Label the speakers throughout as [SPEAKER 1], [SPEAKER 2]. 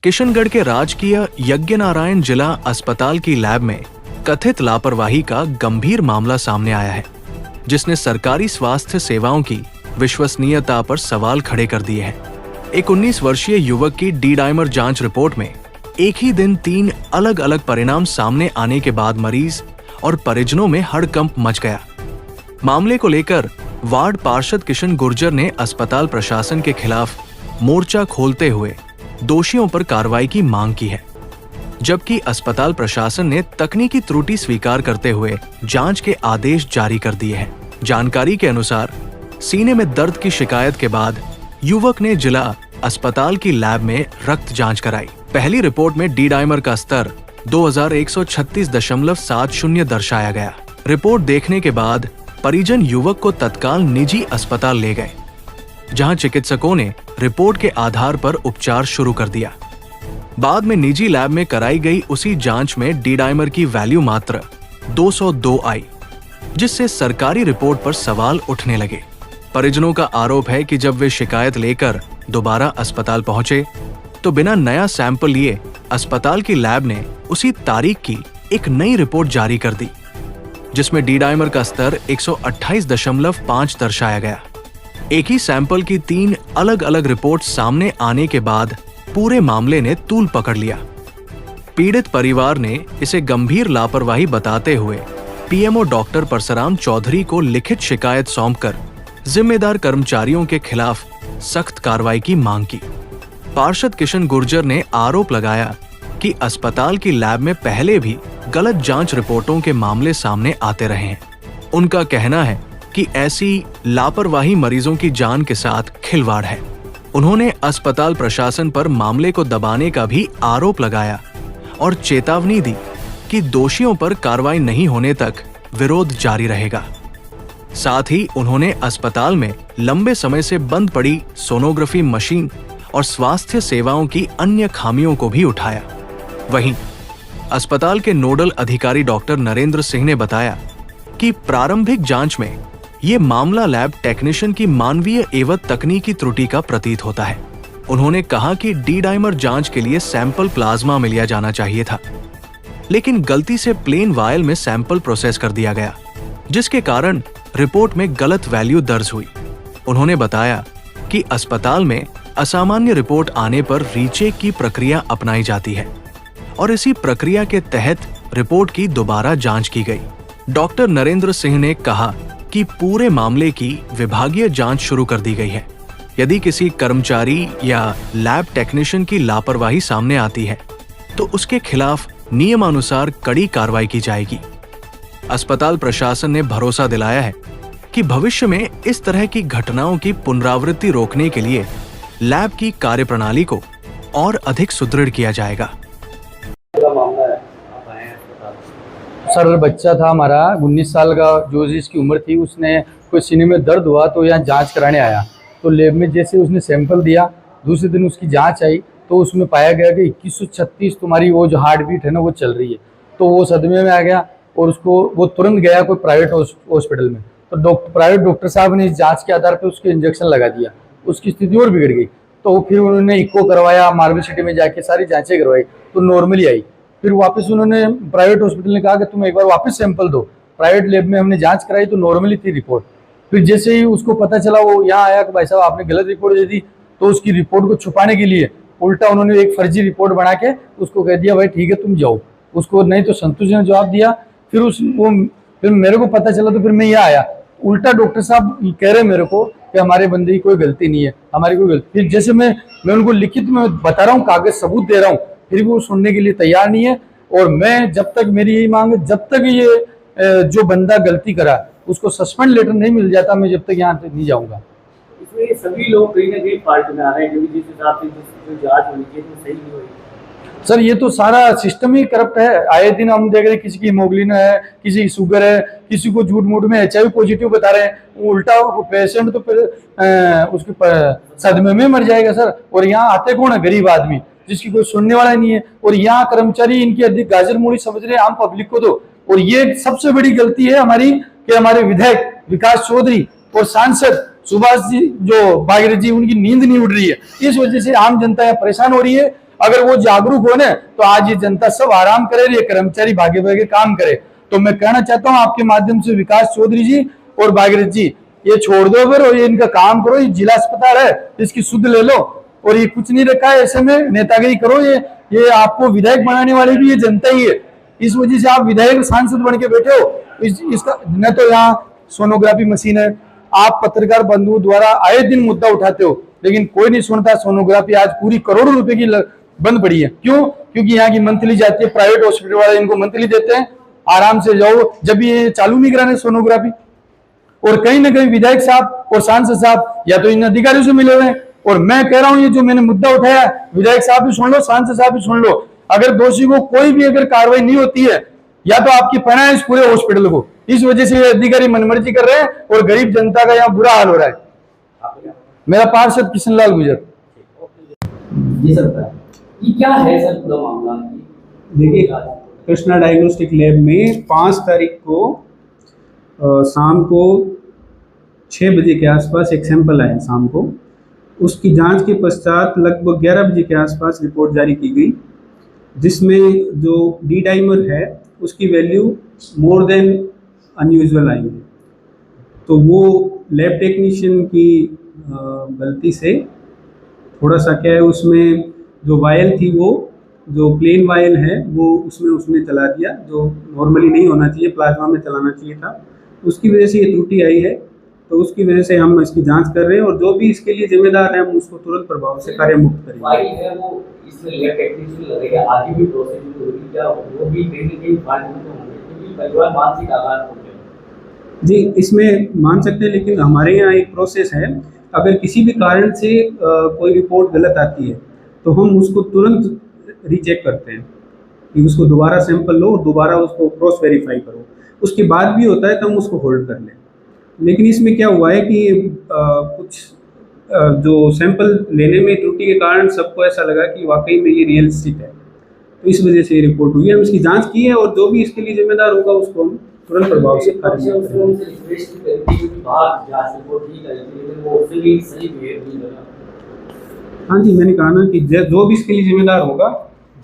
[SPEAKER 1] किशनगढ़ के राजकीय यज्ञनारायण जिला अस्पताल की लैब में कथित लापरवाही का गंभीर मामला सामने आया है, जिसने सरकारी स्वास्थ्य सेवाओं की विश्वसनीयता पर सवाल खड़े कर दिए हैं। एक 19 वर्षीय युवक की डी-डाइमर जांच रिपोर्ट में एक ही दिन 3 अलग अलग परिणाम सामने आने के बाद मरीज और परिजनों में हड़कंप मच गया। मामले को लेकर वार्ड पार्षद किशन गुर्जर ने अस्पताल प्रशासन के खिलाफ मोर्चा खोलते हुए दोषियों पर कार्रवाई की मांग की है, जबकि अस्पताल प्रशासन ने तकनीकी त्रुटि स्वीकार करते हुए जांच के आदेश जारी कर दिए हैं। जानकारी के अनुसार सीने में दर्द की शिकायत के बाद युवक ने जिला अस्पताल की लैब में रक्त जांच कराई। पहली रिपोर्ट में डी-डाइमर का स्तर 2136.70 दर्शाया गया। रिपोर्ट देखने के बाद परिजन युवक को तत्काल निजी अस्पताल ले गए, जहां चिकित्सकों ने रिपोर्ट के आधार पर उपचार शुरू कर दिया। बाद में निजी लैब में कराई गई उसी जांच में डी-डाइमर की वैल्यू मात्र 202 आई, जिससे सरकारी रिपोर्ट पर सवाल उठने लगे। परिजनों का आरोप है कि जब वे शिकायत लेकर दोबारा अस्पताल पहुंचे तो बिना नया सैंपल लिए अस्पताल की लैब ने उसी तारीख की एक नई रिपोर्ट जारी कर दी, जिसमें डी-डाइमर का स्तर 128.5 दर्शाया गया। एक ही सैंपल की 3 अलग अलग रिपोर्ट सामने आने के बाद पूरे मामले ने तूल पकड़ लिया। पीड़ित परिवार ने इसे गंभीर लापरवाही बताते हुए पीएमओ डॉक्टर परसराम चौधरी को लिखित शिकायत सौंपकर जिम्मेदार कर्मचारियों के खिलाफ सख्त कार्रवाई की मांग की। पार्षद किशन गुर्जर ने आरोप लगाया कि अस्पताल की लैब में पहले भी गलत जांच रिपोर्टों के मामले सामने आते रहे हैं। उनका कहना है कि ऐसी लापरवाही मरीजों की जान के साथ खिलवाड़ है। उन्होंने अस्पताल प्रशासन पर मामले को दबाने का भी आरोप लगाया और चेतावनी दी कि दोषियों पर कार्रवाई नहीं होने तक विरोध जारी रहेगा। साथ ही उन्होंने अस्पताल में लंबे समय से बंद पड़ी सोनोग्राफी मशीन और स्वास्थ्य सेवाओं की अन्य खामियों को भी उठाया। वहीं अस्पताल के नोडल अधिकारी डॉक्टर नरेंद्र सिंह ने बताया कि प्रारंभिक जांच में ये मामला लैब टेक्नीशियन की मानवीय एवं तकनीकी त्रुटि का प्रतीत होता है। उन्होंने कहा कि डी-डाइमर जांच के लिए सैंपल प्लाज्मा में लिया जाना चाहिए था, लेकिन गलती से प्लेन वायल में सैंपल प्रोसेस कर दिया गया, जिसके कारण रिपोर्ट में गलत वैल्यू दर्ज हुई। उन्होंने बताया कि अस्पताल में असामान्य रिपोर्ट आने पर रीचेक की प्रक्रिया अपनाई जाती है और इसी प्रक्रिया के तहत रिपोर्ट की दोबारा जांच की गई। डॉक्टर नरेंद्र सिंह ने कहा कि पूरे मामले की विभागीय जांच शुरू कर दी गई है। यदि किसी कर्मचारी या लैब टेक्नीशियन की लापरवाही सामने आती है तो उसके खिलाफ नियमानुसार कड़ी कार्रवाई की जाएगी। अस्पताल प्रशासन ने भरोसा दिलाया है कि भविष्य में इस तरह की घटनाओं की पुनरावृत्ति रोकने के लिए लैब की कार्यप्रणाली को और अधिक सुदृढ़ किया जाएगा।
[SPEAKER 2] सर, बच्चा था हमारा 19 साल का, जो जिसकी उम्र थी, उसने कोई सीने में दर्द हुआ तो यहाँ जांच कराने आया। तो लैब में जैसे उसने सैंपल दिया, दूसरे दिन उसकी जांच आई तो उसमें पाया गया कि 2136 तुम्हारी वो जो हार्ट बीट है ना वो चल रही है। तो वो सदमे में आ गया और उसको वो तुरंत गया कोई प्राइवेट हॉस्पिटल में। तो प्राइवेट डॉक्टर साहब ने इस जाँच के आधार पर उसके इंजेक्शन लगा दिया, उसकी स्थिति और बिगड़ गई। तो फिर उन्होंने इको करवाया, मार्बल सिटी में जाके सारी जाँचें करवाई तो नॉर्मली आई। फिर वापस उन्होंने प्राइवेट हॉस्पिटल ने कहा कि तुम एक बार वापस सैंपल दो। प्राइवेट लैब में हमने जांच कराई तो नॉर्मली थी रिपोर्ट। फिर जैसे ही उसको पता चला, वो यहाँ आया कि भाई साहब आपने गलत रिपोर्ट दे दी, तो उसकी रिपोर्ट को छुपाने के लिए उल्टा उन्होंने एक फर्जी रिपोर्ट बना के उसको कह दिया भाई ठीक है तुम जाओ। उसको नहीं तो संतोष ने जवाब दिया। फिर मेरे को पता चला तो फिर मैं यहाँ आया। उल्टा डॉक्टर साहब कह रहे मेरे को कि हमारे बंदे की कोई गलती नहीं है, हमारी कोई गलती। फिर जैसे मैं उनको लिखित में बता रहा हूँ, कागज सबूत दे रहा हूँ, फिर भी वो सुनने के लिए तैयार नहीं है। और मैं जब तक, मेरी यही मांग है, जब तक ये जो बंदा गलती करा उसको सस्पेंड लेटर नहीं मिल जाता, मैं जब तक यहाँ से नहीं जाऊंगा।
[SPEAKER 3] इसमें ये सभी लोग कहीं ना कहीं पार्टी में आ रहे हैं, क्योंकि जिस हिसाब से जो जांच होनी चाहिए वो सही नहीं हो रही।
[SPEAKER 2] सर, ये तो सारा सिस्टम ही करप्ट है। आए दिन हम देख रहे हैं किसी की हीमोग्लोबिन है, किसी की शुगर है, किसी को झूठ मूठ में HIV पॉजिटिव बता रहे हैं। उल्टा पेशेंट तो फिर उसके सदमे में मर जाएगा सर। और यहाँ आते कौन है? गरीब आदमी जिसकी कोई सुनने वाला नहीं है। और यहाँ कर्मचारी इनकी अधिक गाजर मूड़ी समझ रहे हैं आम पब्लिक को। तो और ये सबसे बड़ी गलती है हमारी कि हमारे विधायक विकास चौधरी और सांसद सुभाष जी जो बागरे जी, उनकी नींद नहीं उड़ रही है। इस वजह से आम जनता यहाँ परेशान हो रही है। अगर वो जागरूक हो ना तो आज ये जनता सब आराम करे, ये कर्मचारी भागे भागे काम करे। तो मैं कहना चाहता हूँ आपके माध्यम से विकास चौधरी जी और भागीरथ जी, ये छोड़ दो फिर और ये इनका काम करो। ये जिला अस्पताल है, इसकी सुध ले लो और ये कुछ नहीं रखा है, ऐसे में नेतागिरी करो। ये आपको विधायक बनाने वाली भी ये जनता ही है, इस वजह से आप विधायक सांसद बन के बैठे हो। इसका न तो यहाँ सोनोग्राफी मशीन है, आप पत्रकार बंधुओं द्वारा आए दिन मुद्दा उठाते हो लेकिन कोई नहीं सुनता। सोनोग्राफी आज पूरी करोड़ों रुपए की बंद पड़ी है। क्यों? क्योंकि यहाँ की मंथली जाती है, प्राइवेट हॉस्पिटल वाले इनको मंथली देते हैं, आराम से जाओ। जब ये चालू नहीं कराने सोनोग्राफी, और कहीं ना कहीं विधायक साहब और सांसद साहब या तो इन अधिकारियों से मिले हुए हैं। और मैं कह रहा हूं ये जो मैंने मुद्दा उठाया, विधायक साहब भी सुन लो, सांसद साहब भी सुन लो, अगर दोषी को कोई भी अगर कार्रवाई नहीं होती है या तो आपकी पना है इस पूरे हॉस्पिटल को। इस वजह से ये अधिकारी मनमर्जी कर रहे हैं और गरीब जनता का यहाँ बुरा हाल हो रहा है। मेरा पार्षद किशन लाल गुजर।
[SPEAKER 3] जी सर, ये क्या है सर पूरा मामला?
[SPEAKER 4] देखिए, कृष्णा डायग्नोस्टिक लैब में 5 तारीख को शाम को 6 बजे के आसपास एक सैंपल आया शाम को। उसकी जांच के पश्चात लगभग 11 बजे के आसपास रिपोर्ट जारी की गई, जिसमें जो डी डाइमर है उसकी वैल्यू मोर देन अनयूजुअल आई है। तो वो लैब टेक्नीशियन की गलती से थोड़ा सा क्या है, उसमें जो वायल थी वो जो प्लेन वायल है वो उसमें चला दिया, जो नॉर्मली नहीं होना चाहिए, प्लाज्मा में चलाना चाहिए था। उसकी वजह से ये त्रुटि आई है। तो उसकी वजह से हम इसकी जांच कर रहे हैं और जो भी इसके लिए जिम्मेदार है हम उसको तुरंत प्रभाव से कार्य मुक्त करेंगे।
[SPEAKER 3] वायल है वो इसमें लैब टेक्नीशियन लगेगा, आगे भी प्रोसेस होगी क्या? वो भी कहीं ना कहीं फाल्ट में तो होंगे क्योंकि परिवार मानसिक आघात हो गया।
[SPEAKER 4] जी, इसमें मान सकते हैं, लेकिन हमारे यहाँ एक प्रोसेस है, अगर किसी भी कारण से कोई रिपोर्ट गलत आती है तो हम उसको तुरंत रीचेक करते हैं कि उसको दोबारा सैंपल लो और दोबारा उसको क्रॉस वेरीफाई करो। उसके बाद भी होता है तो हम उसको होल्ड कर लें। लेकिन इसमें क्या हुआ है कि कुछ जो सैंपल लेने में त्रुटि के कारण सबको ऐसा लगा कि वाकई में ये रियलिस्टिक है, तो इस वजह से ये रिपोर्ट हुई है। हम इसकी जांच की है और जो भी इसके लिए जिम्मेदार होगा उसको हम तुरंत प्रभाव से हाँ जी, मैंने कहा ना कि जो भी इसके लिए जिम्मेदार होगा,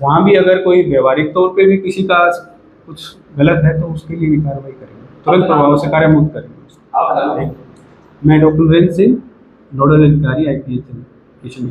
[SPEAKER 4] जहाँ भी अगर कोई व्यवहारिक तौर पे भी किसी का कुछ गलत है तो उसके लिए भी कार्रवाई करेंगे, तुरंत प्रभाव से कार्य मुक्त करेंगे। मैं डॉक्टर वीरेंद्र सिंह, नोडल अधिकारी IPH किशन।